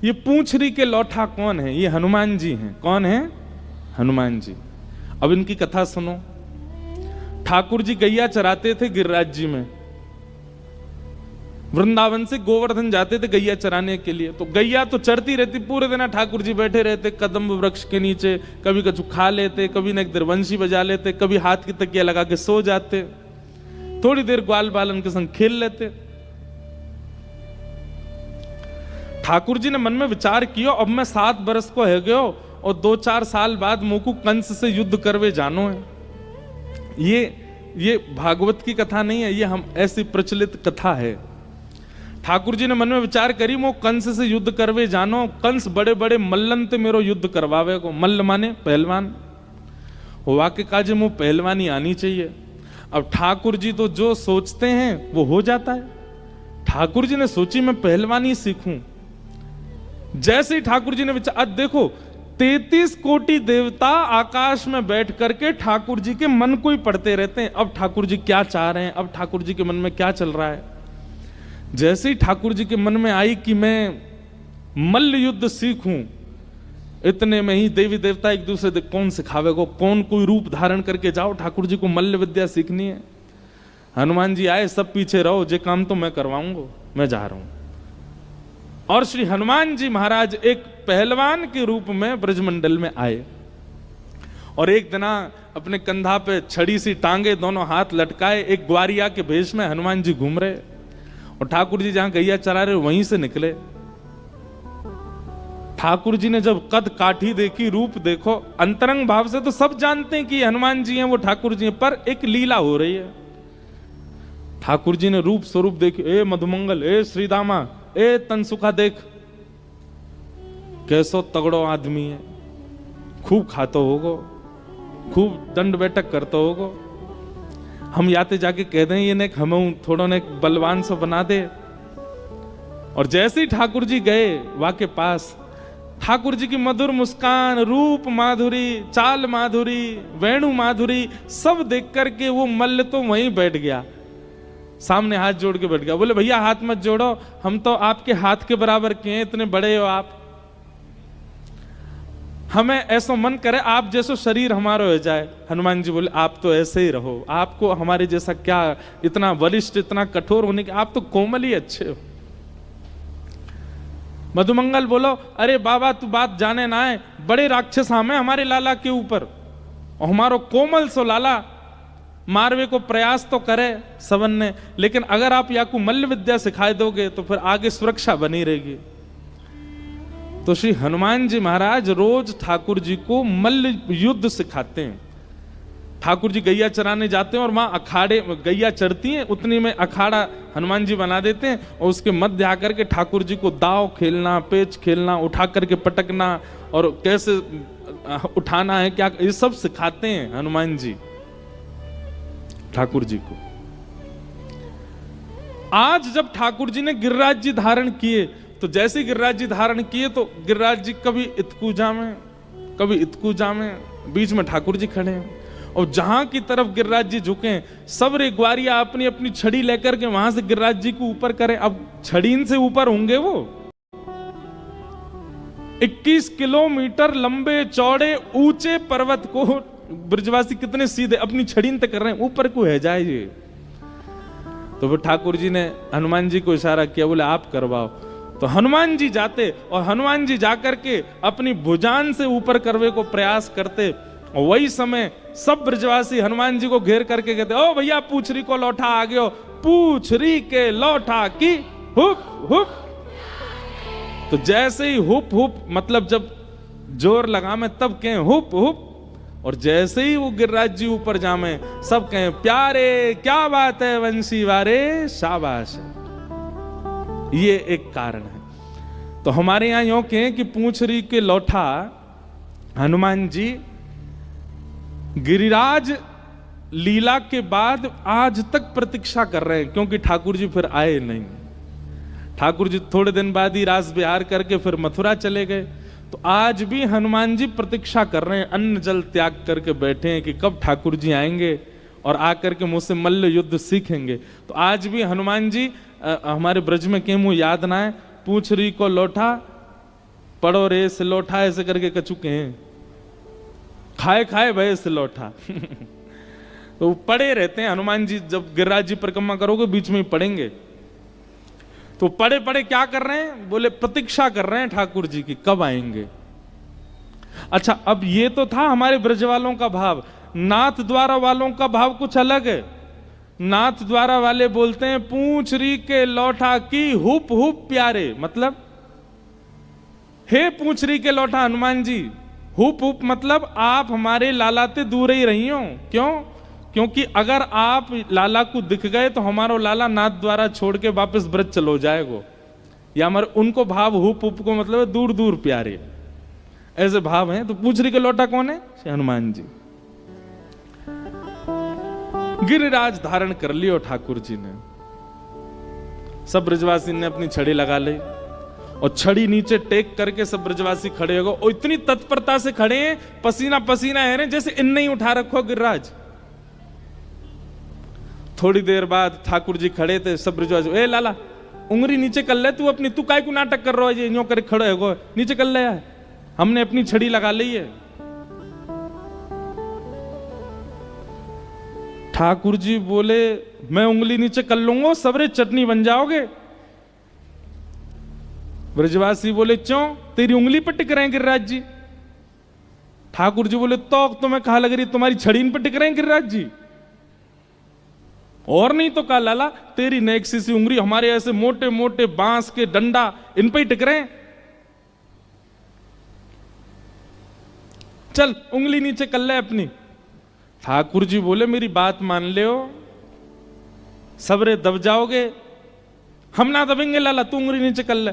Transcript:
ये पूंछरी के लौठा कौन है? ये हनुमान जी हैं। कौन है? हनुमान जी। अब इनकी कथा सुनो। ठाकुर जी गैया चराते थे गिरिराज जी में। वृंदावन से गोवर्धन जाते थे गैया चराने के लिए। तो गैया तो चरती रहती पूरे दिन, ठाकुर जी बैठे रहते कदम्ब वृक्ष के नीचे, कभी कछु खा लेते, कभी न एक देर वंशी बजा लेते, कभी हाथ की तकिया लगा के सो जाते, थोड़ी देर ग्वाल बालन के संग खेल लेते। ठाकुर जी ने मन में विचार किया, अब मैं 7 बरस को है गयो और 2-4 साल बाद मुकु कंस से युद्ध करवे जानो है। ये भागवत की कथा नहीं है, ये हम ऐसी प्रचलित कथा है। ठाकुर जी ने मन में विचार करी, मो कंस से युद्ध करवे जानो। कंस बड़े बड़े मल्लन ते मेरो युद्ध करवावे को। मल्ल माने पहलवान। हुआ के काजे मो पहलवानी आनी चाहिए। अब ठाकुर जी तो जो सोचते हैं वो हो जाता है। ठाकुर जी ने सोची मैं पहलवानी सीखूं। जैसे ही ठाकुर जी ने विचार, देखो 33 कोटि देवता आकाश में बैठ करके ठाकुर जी के मन को ही पढ़ते रहते हैं। अब ठाकुर जी क्या चाह रहे हैं, अब ठाकुर जी के मन में क्या चल रहा है। जैसे ही ठाकुर जी के मन में आई कि मैं मल्ल युद्ध सीखूं, इतने में ही देवी देवता एक दूसरे से कौन सिखावे को, कौन कोई रूप धारण करके जाओ, ठाकुर जी को मल्ल विद्या सीखनी है। हनुमान जी आए, सब पीछे रहो, जे काम तो मैं करवाऊंगा, मैं जा रहा हूं। और श्री हनुमान जी महाराज एक पहलवान के रूप में ब्रजमंडल में आए और एक दिना अपने कंधा पे छड़ी सी टांगे, दोनों हाथ लटकाए, एक ग्वारिया के भेष में हनुमान जी घूम रहे और ठाकुर जी जहां गैया चरा रहे वहीं से निकले। ठाकुर जी ने जब कद काठी देखी, रूप देखो, अंतरंग भाव से तो सब जानते हैं कि हनुमान जी हैं, वो ठाकुर जी हैं, पर एक लीला हो रही है। ठाकुर जी ने रूप स्वरूप देखी, ए मधुमंगल, ए श्रीदामा, ए तनसुखा, देख कैसो तगड़ो आदमी है, खूब खातो होगो, खूब दंड बैठक करतो होगो। हम याते जाके कह दें ये ने हमें थोड़ा ने बलवान सो बना दे। और जैसे ही ठाकुर जी गए वहां के पास, ठाकुर जी की मधुर मुस्कान, रूप माधुरी, चाल माधुरी, वेणु माधुरी सब देख करके वो मल्ल तो वहीं बैठ गया, सामने हाथ जोड़ के बैठ गया। बोले भैया हाथ मत जोड़ो, हम तो आपके हाथ के बराबर के हैं, इतने बड़े हो आप, हमें ऐसा मन करे आप जैसो शरीर हमारा हो जाए। हनुमान जी बोले आप तो ऐसे ही रहो, आपको हमारे जैसा क्या इतना वरिष्ठ, इतना कठोर होने के, आप तो कोमल ही अच्छे हो। मधुमंगल बोलो अरे बाबा तू बात जाने ना है, बड़े राक्षस हमें हमारे लाला के ऊपर, और हमारो कोमल सो लाला मारवे को प्रयास तो करे सबन ने, लेकिन अगर आप या को मल्ल विद्या सिखाए दोगे तो फिर आगे सुरक्षा बनी रहेगी। तो श्री हनुमान जी महाराज रोज ठाकुर जी को मल्ल युद्ध सिखाते हैं। ठाकुर जी गैया चराने जाते हैं और वहां अखाड़े, गैया चरती हैं उतनी में अखाड़ा हनुमान जी बना देते हैं और उसके मध्य आकर के ठाकुर जी को दाव खेलना, पेच खेलना, उठा करके पटकना और कैसे उठाना है, क्या, ये सब सिखाते हैं हनुमान जी ठाकुर जी को। आज जब ठाकुर जी ने गिरिराज जी धारण किए, तो जैसे गिरिराज जी धारण किए तो गिरिराज जी कभी इतकू जामे, कभी इतकू जामे, बीच में ठाकुर जी खड़े हैं और जहां की तरफ गिरिराज जी झुके सब रे ग्वारिया अपनी अपनी छड़ी लेकर के वहां से गिरिराज जी को ऊपर करें। अब छड़ीन से ऊपर होंगे वो 21 किलोमीटर लंबे चौड़े ऊंचे पर्वत को ब्रजवासी कितने सीधे अपनी छड़ीन तक कर रहे हैं, ऊपर को है जाए ये। तो फिर ठाकुर जी ने हनुमान जी को इशारा किया, बोले आप करवाओ। तो हनुमान जी जाते और हनुमान जी जाकर के अपनी भुजान से ऊपर करवे को प्रयास करते। और वही समय सब ब्रजवासी हनुमान जी को घेर करके कहते, ओ भैया पूछरी को लौटा आ गयो, पूछरी के लौटा की हुप हुप। तो जैसे ही हुप हुप मतलब जब जोर लगा में तब कहें हुप हुप, और जैसे ही वो गिरिराज जी ऊपर जामे सब कहें प्यारे क्या बात है वंशी वारे, शाबाश। ये एक कारण है। तो हमारे यहां यूं कहें कि पूंछरी के लौटा हनुमान जी गिरिराज लीला के बाद आज तक प्रतीक्षा कर रहे हैं, क्योंकि ठाकुर जी फिर आए नहीं। ठाकुर जी थोड़े दिन बाद ही रास बिहार करके फिर मथुरा चले गए। तो आज भी हनुमान जी प्रतीक्षा कर रहे हैं, अन्न जल त्याग करके बैठे हैं कि कब ठाकुर जी आएंगे और आकर के मुझसे मल्ल युद्ध सीखेंगे। तो आज भी हनुमान जी हमारे ब्रज में क्यों याद ना है, पूछरी को लौटा पढ़ो रे सिलोठा ऐसे करके कचुके हैं, खाए खाए भय सिलोठा। तो पड़े रहते हैं हनुमान जी, जब गिरिराज जी परिक्रमा करोगे बीच में ही पढ़ेंगे। तो पड़े पड़े क्या कर रहे हैं, बोले प्रतीक्षा कर रहे हैं ठाकुर जी की कब आएंगे। अच्छा, अब ये तो था हमारे ब्रज वालों का भाव, नाथ द्वारा वालों का भाव कुछ अलग है। नाथ द्वारा वाले बोलते हैं पूंछ री के लौठा की हुप हुप प्यारे, मतलब हे पूंछ री के लौठा हनुमान जी, हुप हुप मतलब आप हमारे लाला ते दूर ही रही हो। क्यों? क्योंकि अगर आप लाला को दिख गए तो हमारा लाला नाथ द्वारा छोड़ के वापस ब्रज चलो जाएगो। या हमारे उनको भाव हुप हुप को मतलब दूर दूर प्यारे, ऐसे भाव हैं। तो पूंछ री के लौटा कौन है? हनुमान जी। गिरिराज धारण कर लियो ठाकुर जी ने, सब ब्रजवासी ने अपनी छड़ी लगा ली और छड़ी नीचे टेक करके सब ब्रजवासी खड़े हो गए और इतनी तत्परता से खड़े हैं, पसीना पसीना है जैसे इन नहीं उठा रखो गिरिराज। थोड़ी देर बाद ठाकुर जी खड़े थे, सब ब्रजवासी ए लाला उंगली नीचे कर ले तू अपनी, तू काय को नाटक कर रहा है, यूं कर खड़े हो, नीचे कर ले यार, हमने अपनी छड़ी लगा ली है। ठाकुर जी बोले मैं उंगली नीचे कर लूंगा सबरे चटनी बन जाओगे। ब्रजवासी बोले क्यों, तेरी उंगली पर टिक रहे हैं गिरिराज जी। ठाकुर जी बोले तो तुम्हें कहा लग रही तुम्हारी छड़ी पर टिक रहे हैं गिरिराज जी, और नहीं तो कहा लाला तेरी नेक्सी सी उंगली हमारे ऐसे मोटे मोटे बांस के डंडा इन पे ही टिक रहे हैं, चल उंगली नीचे कर ले अपनी। ठाकुर जी बोले मेरी बात मान ले, सबरे दब जाओगे, हम ना दबेंगे लाला, तू उंगली नीचे कर ले।